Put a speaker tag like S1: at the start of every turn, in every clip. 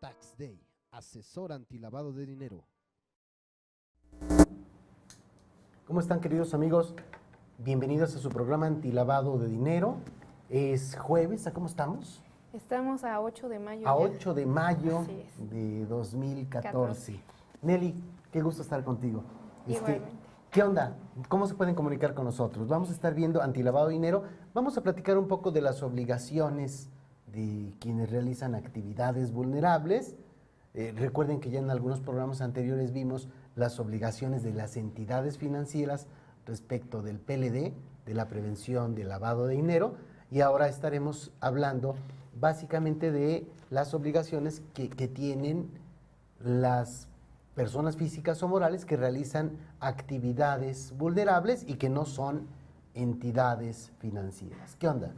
S1: Tax Day, asesor antilavado de dinero.
S2: ¿Cómo están, queridos amigos? Bienvenidos a su programa Antilavado de Dinero. Es jueves, ¿a cómo estamos?
S3: Estamos a 8 de mayo.
S2: A
S3: ya.
S2: 8 de mayo
S3: Así es.
S2: de 2014.
S3: 14.
S2: Nelly, qué gusto estar contigo.
S3: Igualmente.
S2: ¿Qué onda? ¿Cómo se pueden comunicar con nosotros? Vamos a estar viendo Antilavado de Dinero. Vamos a platicar un poco de las obligaciones de quienes realizan actividades vulnerables. Recuerden que ya en algunos programas anteriores vimos las obligaciones de las entidades financieras respecto del PLD, de la prevención del lavado de dinero, y ahora estaremos hablando básicamente de las obligaciones que tienen las personas físicas o morales que realizan actividades vulnerables y que no son entidades financieras. ¿Qué onda?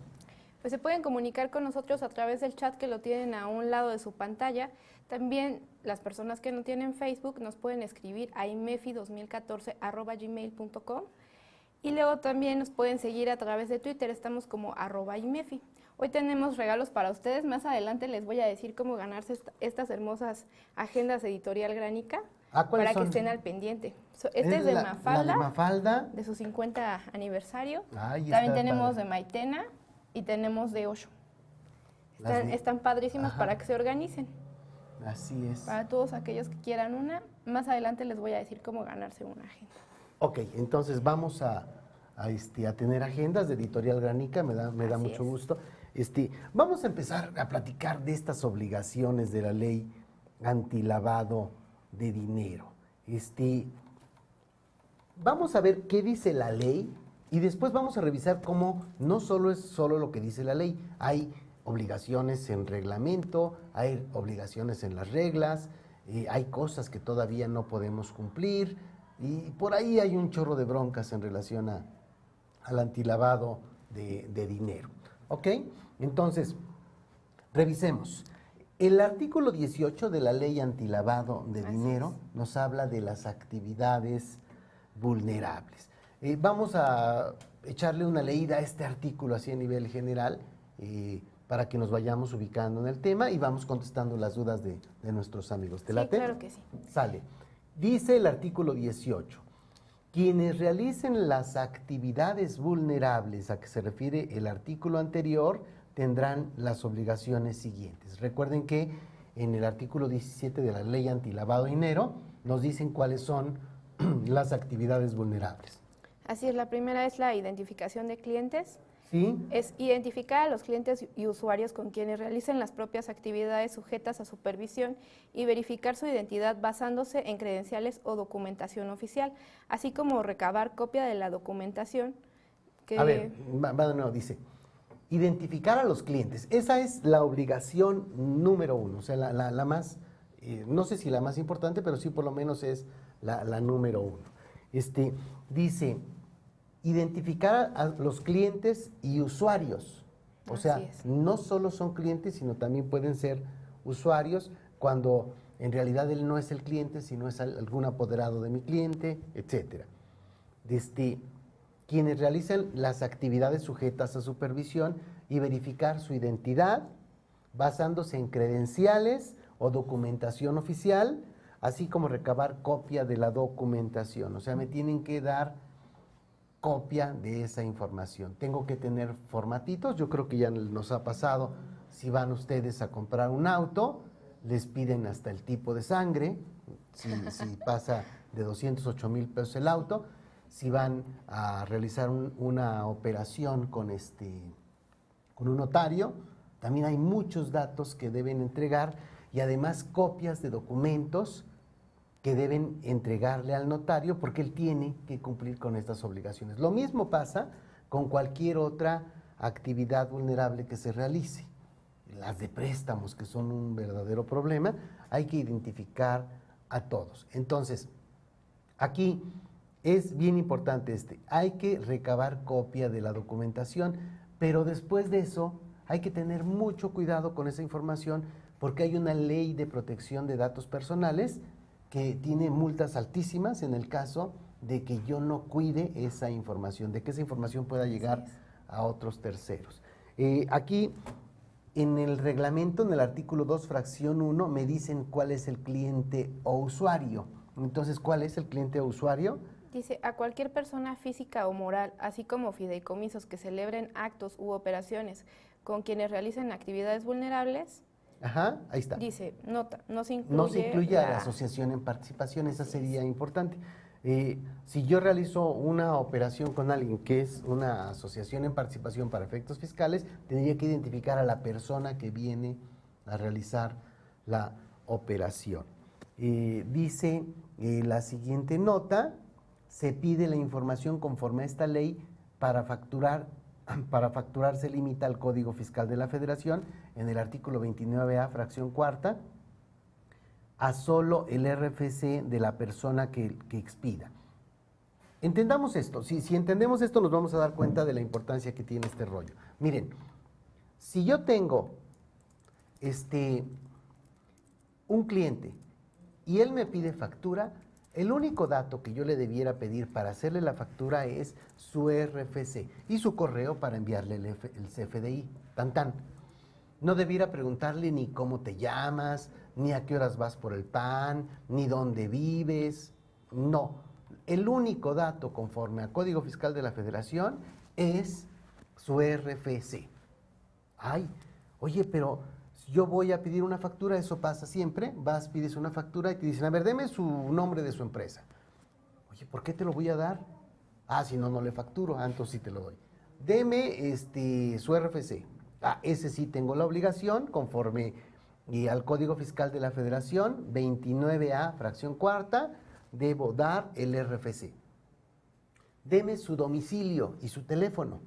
S3: Pues se pueden comunicar con nosotros a través del chat que lo tienen a un lado de su pantalla. También las personas que no tienen Facebook nos pueden escribir a imefi2014@gmail.com y luego también nos pueden seguir a través de Twitter, estamos como @imefi. Hoy tenemos regalos para ustedes, más adelante les voy a decir cómo ganarse estas hermosas agendas editorial Gránica
S2: ¿Cuáles
S3: para
S2: son?
S3: que estén al pendiente. Este es de
S2: la
S3: Mafalda,
S2: de Mafalda.
S3: de su 50 aniversario.
S2: Ay,
S3: También
S2: está
S3: tenemos
S2: padre.
S3: de Maitena y tenemos de Osho.
S2: Las de-
S3: Están padrísimas
S2: Ajá.
S3: para que se organicen.
S2: Así es.
S3: Para todos aquellos que quieran una, más adelante les voy a decir cómo ganarse una agenda.
S2: Ok, entonces vamos a tener agendas de Editorial Gránica, me da
S3: Así
S2: mucho
S3: es.
S2: gusto. Vamos a empezar a platicar de estas obligaciones de la ley antilavado de dinero. Vamos a ver qué dice la ley y después vamos a revisar cómo no solo es solo lo que dice la ley, hay obligaciones en reglamento, hay obligaciones en las reglas, hay cosas que todavía no podemos cumplir y por ahí hay un chorro de broncas en relación al antilavado de dinero. ¿Ok? Entonces, revisemos. El artículo 18 de la ley antilavado de
S3: Así
S2: dinero nos habla de las actividades vulnerables. Vamos a echarle una leída a este artículo así a nivel general para que nos vayamos ubicando en el tema y vamos contestando las dudas de nuestros amigos. ¿Te
S3: Sí,
S2: late?
S3: claro que sí.
S2: Sale. Dice el artículo 18, quienes realicen las actividades vulnerables a que se refiere el artículo anterior tendrán las obligaciones siguientes. Recuerden que en el artículo 17 de la ley antilavado de dinero nos dicen cuáles son las actividades vulnerables.
S3: Así es, la primera es la identificación de clientes.
S2: ¿Sí?
S3: Es identificar a los clientes y usuarios con quienes realicen las propias actividades sujetas a supervisión y verificar su identidad basándose en credenciales o documentación oficial, así como recabar copia de la documentación que...
S2: A ver, va de nuevo, dice, identificar a los clientes. Esa es la obligación número uno, o sea, la más, no sé si la más importante, pero sí por lo menos es la número uno. Dice, identificar a los clientes y usuarios. O sea,
S3: Así es.
S2: no solo son clientes, sino también pueden ser usuarios cuando en realidad él no es el cliente, sino es algún apoderado de mi cliente, etcétera. Quienes realizan las actividades sujetas a supervisión y verificar su identidad basándose en credenciales o documentación oficial, así como recabar copia de la documentación. O sea, me tienen que dar copia de esa información. Tengo que tener formatitos, yo creo que ya nos ha pasado, si van ustedes a comprar un auto, les piden hasta el tipo de sangre, si pasa de 208,000 pesos el auto, si van a realizar una operación con un notario, también hay muchos datos que deben entregar y además copias de documentos que deben entregarle al notario porque él tiene que cumplir con estas obligaciones. Lo mismo pasa con cualquier otra actividad vulnerable que se realice. Las de préstamos, que son un verdadero problema, hay que identificar a todos. Entonces, aquí es bien importante hay que recabar copia de la documentación, pero después de eso hay que tener mucho cuidado con esa información porque hay una ley de protección de datos personales que tiene multas altísimas en el caso de que yo no cuide esa información, de que esa información pueda llegar a otros terceros. Aquí en el reglamento, en el artículo 2, fracción 1, me dicen cuál es el cliente o usuario. Entonces, ¿cuál es el cliente o usuario?
S3: Dice, a cualquier persona física o moral, así como fideicomisos que celebren actos u operaciones con quienes realicen actividades vulnerables.
S2: Ajá, ahí está.
S3: Dice, nota, no se incluye,
S2: No se incluye a la asociación en participación, esa sería importante. Si yo realizo una operación con alguien que es una asociación en participación para efectos fiscales, tendría que identificar a la persona que viene a realizar la operación. Dice la siguiente nota, se pide la información conforme a esta ley para facturar se limita al Código Fiscal de la Federación, en el artículo 29A, fracción cuarta, a solo el RFC de la persona que expida. Entendamos esto, si entendemos esto nos vamos a dar cuenta de la importancia que tiene este rollo. Miren, si yo tengo un cliente y él me pide factura, el único dato que yo le debiera pedir para hacerle la factura es su RFC y su correo para enviarle el CFDI, tan tan. No debiera preguntarle ni cómo te llamas, ni a qué horas vas por el pan, ni dónde vives, no. El único dato conforme al Código Fiscal de la Federación es su RFC. Ay, oye, pero yo voy a pedir una factura, eso pasa siempre, vas, pides una factura y te dicen, a ver, deme su nombre de su empresa. Oye, ¿por qué te lo voy a dar? Ah, si no, no le facturo, entonces sí te lo doy. Deme su RFC. Ah, ese sí tengo la obligación, conforme al Código Fiscal de la Federación, 29A, fracción cuarta, debo dar el RFC. Deme su domicilio y su teléfono.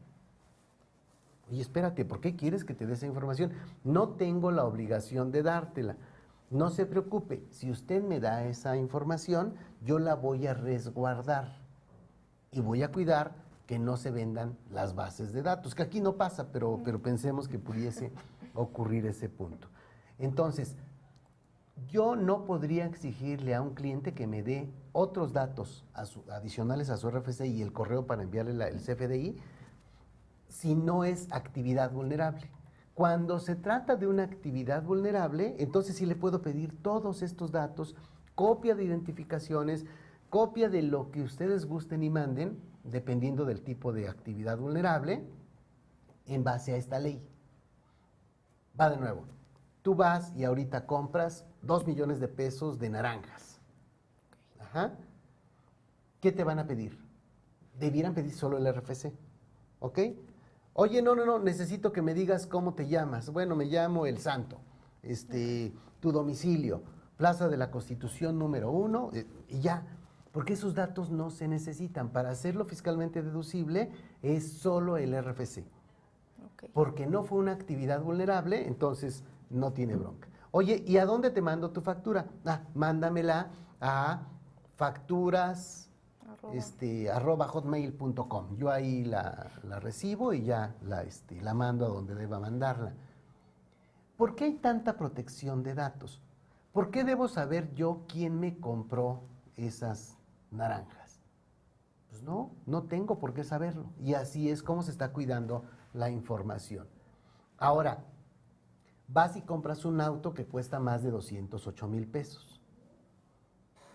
S2: Oye, espérate, ¿por qué quieres que te dé esa información? No tengo la obligación de dártela. No se preocupe, si usted me da esa información, yo la voy a resguardar y voy a cuidar que no se vendan las bases de datos, que aquí no pasa, pero pensemos que pudiese ocurrir ese punto. Entonces, yo no podría exigirle a un cliente que me dé otros datos adicionales a su RFC y el correo para enviarle el CFDI, si no es actividad vulnerable. Cuando se trata de una actividad vulnerable, entonces sí le puedo pedir todos estos datos, copia de identificaciones, copia de lo que ustedes gusten y manden, dependiendo del tipo de actividad vulnerable, en base a esta ley. Va de nuevo. Tú vas y ahorita compras 2 millones de pesos de naranjas. Ajá. ¿Qué te van a pedir? Debieran pedir solo el RFC. ¿Ok? Oye, no, necesito que me digas cómo te llamas. Bueno, me llamo El Santo. Tu domicilio, Plaza de la Constitución número 1, y ya. Porque esos datos no se necesitan. Para hacerlo fiscalmente deducible es solo el RFC. Okay. Porque no fue una actividad vulnerable, entonces no tiene bronca. Oye, ¿y a dónde te mando tu factura? Mándamela a facturas @hotmail.com. Yo ahí la recibo y ya la mando a donde deba mandarla. ¿Por qué hay tanta protección de datos? ¿Por qué debo saber yo quién me compró esas naranjas? Pues no tengo por qué saberlo. Y así es como se está cuidando la información. Ahora, vas y compras un auto que cuesta más de 208,000 pesos.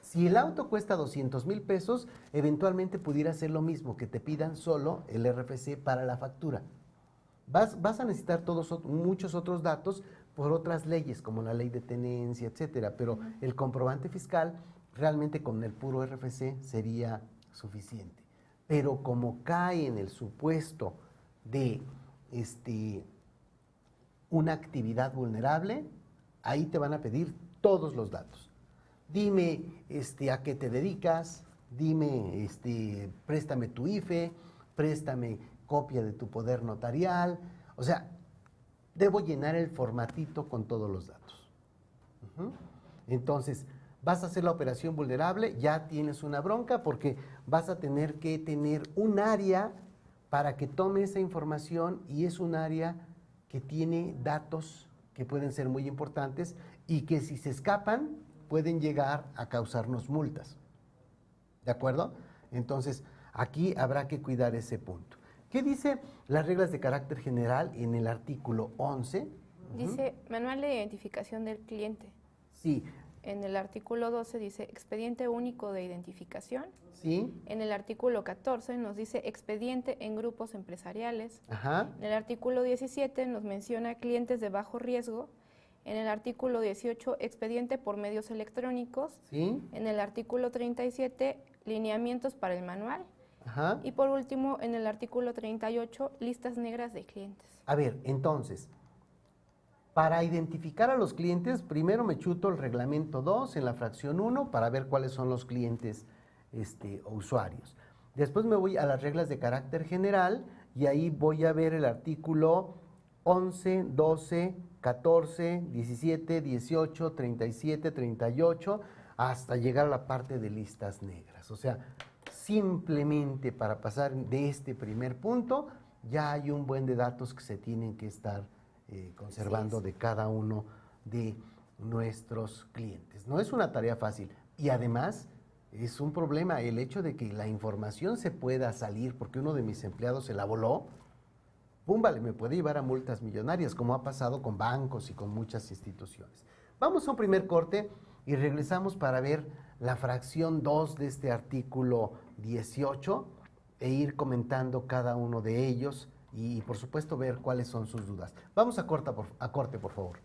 S2: Si el auto cuesta 200,000 pesos, eventualmente pudiera ser lo mismo, que te pidan solo el RFC para la factura. Vas a necesitar muchos otros datos por otras leyes, como la ley de tenencia, etcétera, pero el comprobante fiscal realmente con el puro RFC sería suficiente. Pero como cae en el supuesto de una actividad vulnerable, ahí te van a pedir todos los datos. Dime a qué te dedicas, dime, préstame tu IFE, préstame copia de tu poder notarial. O sea, debo llenar el formatito con todos los datos. Entonces, vas a hacer la operación vulnerable, ya tienes una bronca porque vas a tener que tener un área para que tome esa información y es un área que tiene datos que pueden ser muy importantes y que si se escapan pueden llegar a causarnos multas. ¿De acuerdo? Entonces, aquí habrá que cuidar ese punto. ¿Qué dice las reglas de carácter general en el artículo 11?
S3: Dice manual de identificación del cliente.
S2: Sí.
S3: En el artículo 12 dice expediente único de identificación.
S2: Sí.
S3: En el artículo 14 nos dice expediente en grupos empresariales.
S2: Ajá.
S3: En el artículo 17 nos menciona clientes de bajo riesgo. En el artículo 18, expediente por medios electrónicos.
S2: Sí.
S3: En el artículo 37, lineamientos para el manual.
S2: Ajá.
S3: Y por último, en el artículo 38, listas negras de clientes.
S2: A ver, entonces, para identificar a los clientes, primero me chuto el reglamento 2 en la fracción 1 para ver cuáles son los clientes o usuarios. Después me voy a las reglas de carácter general y ahí voy a ver el artículo 11, 12, 14, 17, 18, 37, 38, hasta llegar a la parte de listas negras. O sea, simplemente para pasar de este primer punto, ya hay un buen de datos que se tienen que estar conservando de cada uno de nuestros clientes. No es una tarea fácil y además es un problema el hecho de que la información se pueda salir porque uno de mis empleados se la voló. Pum, vale, me puede llevar a multas millonarias, como ha pasado con bancos y con muchas instituciones. Vamos a un primer corte y regresamos para ver la fracción 2 de este artículo 18 e ir comentando cada uno de ellos y, por supuesto, ver cuáles son sus dudas. Vamos a corte, por favor.